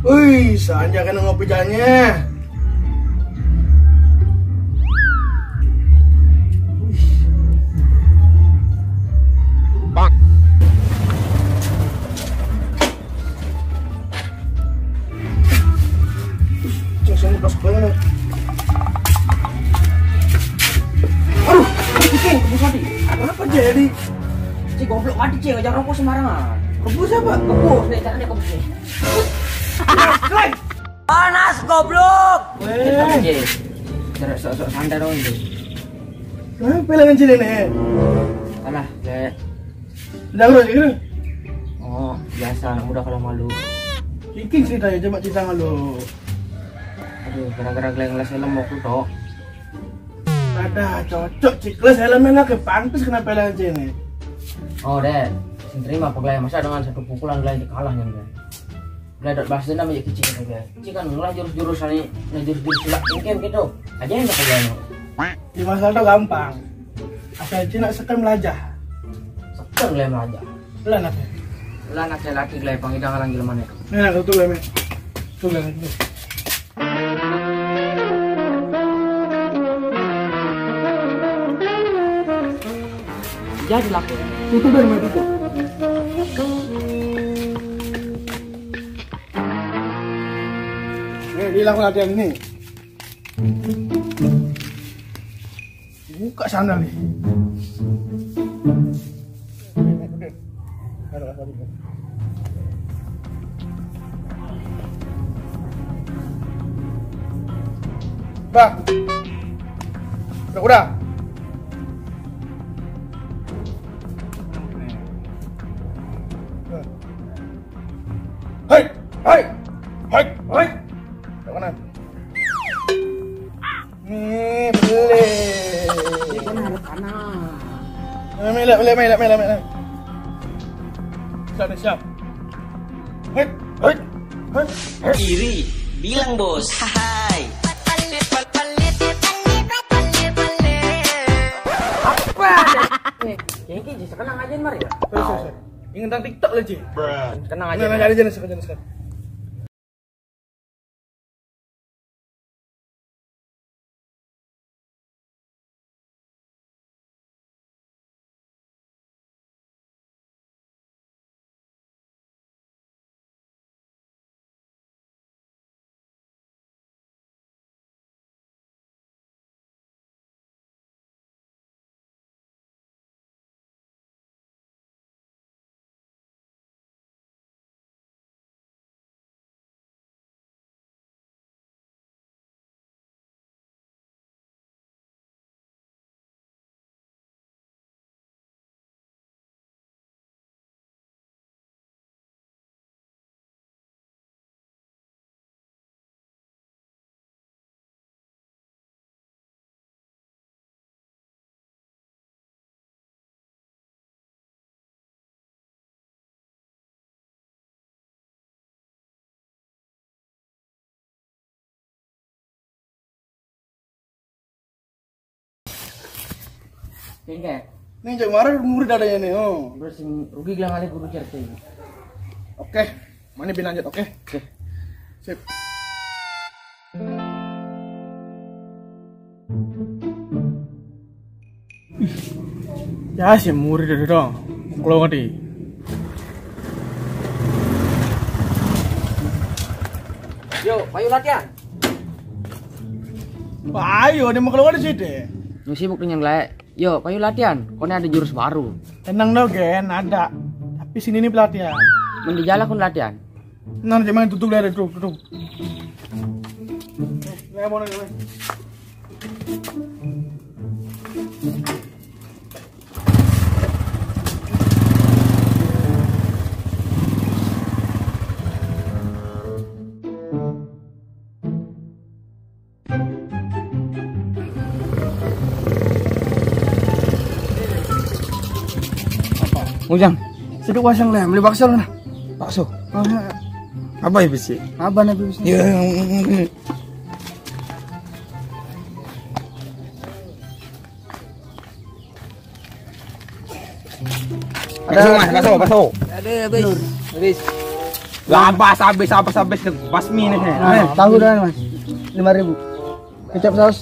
Wih, saja kan ngopi janya. Bang. Cek pas banget. Aduh, Cing, kebus mati. Kenapa jadi? Cing goblok mati Cing, jangan rokok sembarangan. Kebus apa? Kebus, nih caranya kebus nih. Panas goblok. Weh. Sok santai dong ini. Kenapa pelangan sini nih? Alah, Le. Jangan gitu. Oh, biasa anak muda kalau malu. Iking ceritanya coba cerita lu. Aduh, gara-gara gelas helm mau aku tok. Ada cocok cikles helmnya ke pantas kenapa pelangan sini? Oh, Den. Sing terima pegelai masa dengan satu pukulan gelai kalahnya, Den. Gelai dot bahas dendam aja kecil gelai. Kecil kan mulai jurus-jurusan ini, jurus-jurus silat mungkin gitu. Aja yang tak pegelai. Di masalah itu gampang. Asal Cina sekan melajah. Sekan gelai aja. Belan apa? Lah anak saya laki gelai pangidang alang gila mana. Nah, tuh leme. Tuh leme. Jadi laku. Tutup dari mana tutup? Nih, hilang latihan ini. Buka sandal nih. Bang, udah. Hai, hai, hai, hai. Kanan. Nih, beli. Kan harus kanan. Mele. Siap. Hai, hai, hai. Diri bilang bos. Hai. Apa? Kayaknya sekarang aja mari ya. Ingin tentang TikTok lah, Ci. Tenang aja. Nah, aja sekarang. Tingkat. Nih, Cak Mara murid adanya nih. Oh. Bersing rugi gelang kali guru cerita ini. Oke. Mana bin lanjut, oke? Oke. Sip. Ya sih murid itu dong. Kalau ngerti. Yuk, ayo latihan. Ayo, dia mau keluar di situ. Lu sibuk dengan gelai. Yo, ayo latihan. Kau ada jurus baru. Tenang dong, Gen, ada. Tapi sini nih pelatihan. Mending jalan kun latihan. Nah, jangan tutup dari tutup. Ya, mau nih. Ujang, Seduk wasang lah, beli bakso lah. bakso. Apa ya bisi? Apa nih bisa? Ya. Ada bakso. Ada habis. Habis. Habis basmi nih. Tahu dah Mas. 5.000. Kecap saus.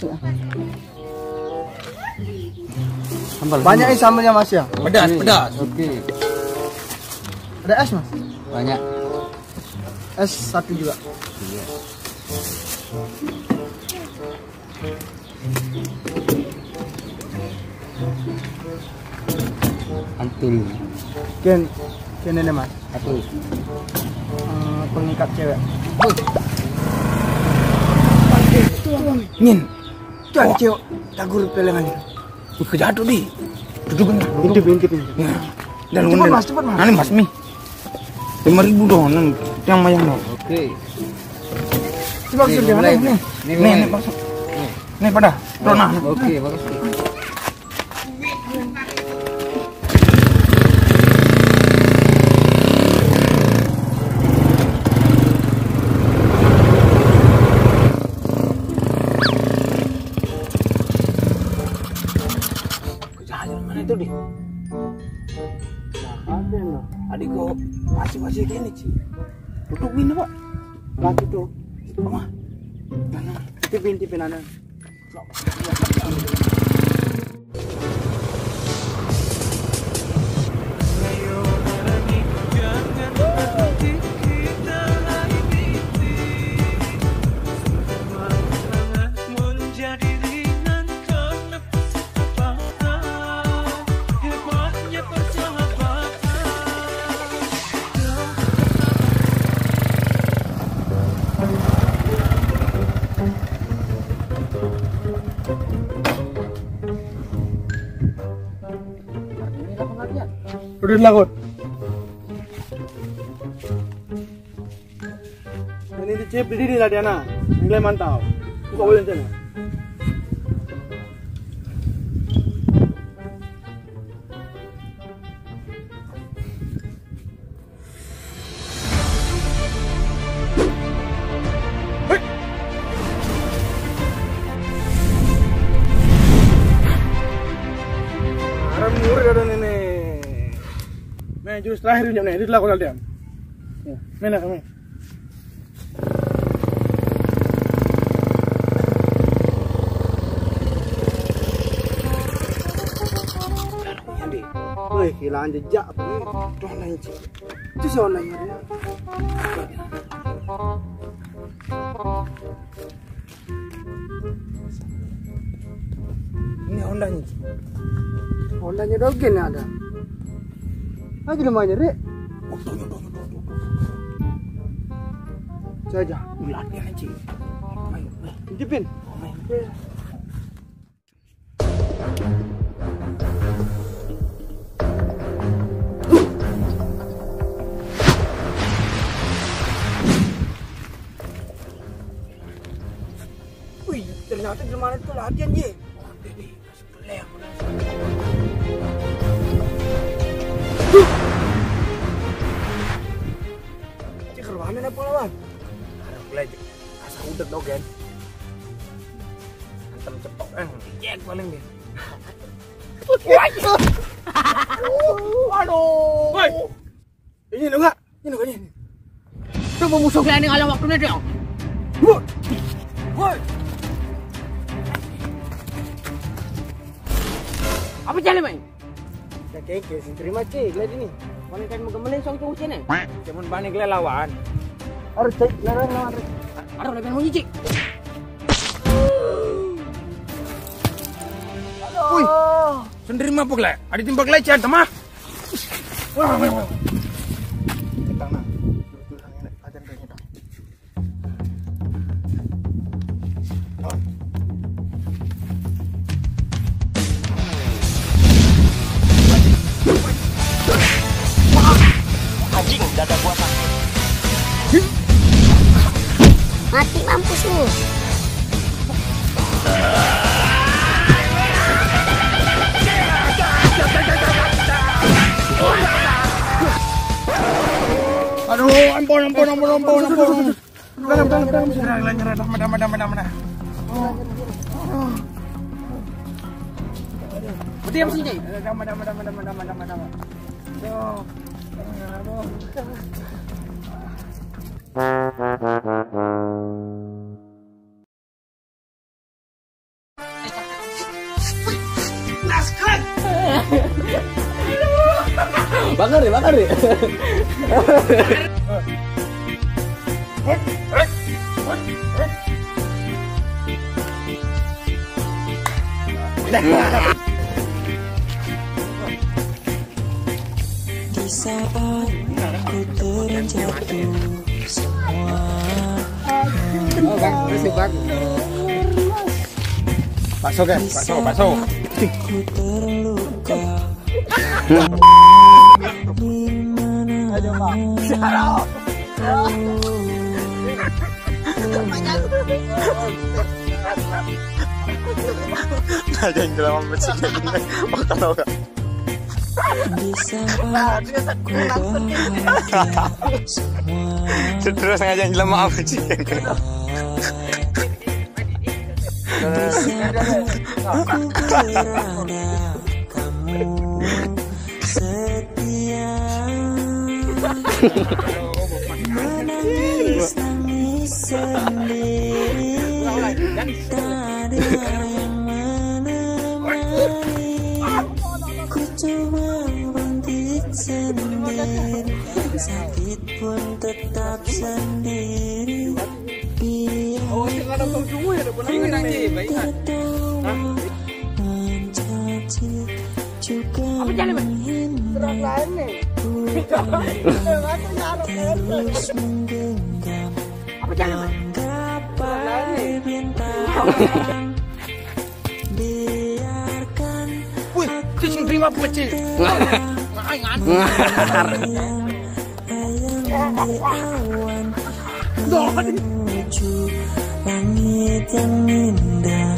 Banyak ini sambalnya Mas ya? Pedas. Oke. Ada es Mas? Banyak. Es 1 juga. Antul. Ken ini Mas. Satu. Pengikat cewek. Ngin. Jangan cewek. Tagur pelengannya. Kejatuh di. Duduk Intip. Dan Cepat Mas. Ini basmi. 5.000 dong, yang mayang dong. Oke. Coba kita lihat nih. Nih, masuk. Nih pada. Rona. Oke, bagus. Mana itu di? Ada loh. Adik kok masih gini sih. Duduk gini pak. Lagi tuh. Mama. Intipin anak. Udah dilakon. Ini dicip di sini lah Diana. Nilai mantap. Buka boleh sana. Jurus terakhir ini nih, dilakukan dia. Mana kami? Woi, hilang jejak apa ni? Dah lain cik. Itu siapa lain dia? Ini Hondanya. Hondanya dogen ada. Lagi namanya Dek. Saja. Ulat dia nanti. Intipin. Wih, ternyata di mana itu latihan je. Mana nak lawan? Harap belajar. Asal udah dogen. Antem cepok jek paling dia. Waduh. Woi. Ini lo enggak? Ini. Itu memusuh kalian yang ala waktunya dong. Woi. Apa jalan main? Ya keke, terima cek lihat ini. Mana kan mau gemelin song tuh sini? Cuman panik le lawan. Harus cek lawan. Aduh, lebih mau nyicik. Wih. Sendiri mah pokoknya. Ada timbak lecet, mah. Wah. Kita nak. Ajan kayaknya dah. Anjing, dada gua sakit. Mati mampus lu. Aduh, ampun. Nyerah. Dah. Diam sini. Ari. Di saat ku terjatuh semua. Oh bang, bersih bang. Bakso kan, bakso. Ku terluka. Di mana? Jangan gelap macam ini. Makan apa? Di saat ku bahagia semua. Terus sengaja gelap apa sih? Di saat aku berada, kamu setia. Menangis sendiri, tak ada yang menemani. Ku coba bangkit sendiri, sakit pun tetap sendiri. Biar tertawa, mencaci juga menghina. Terus menggenggam menggapai bintang. Biarkan aku Terima pecil. bayang di awan menuju langit yang indah.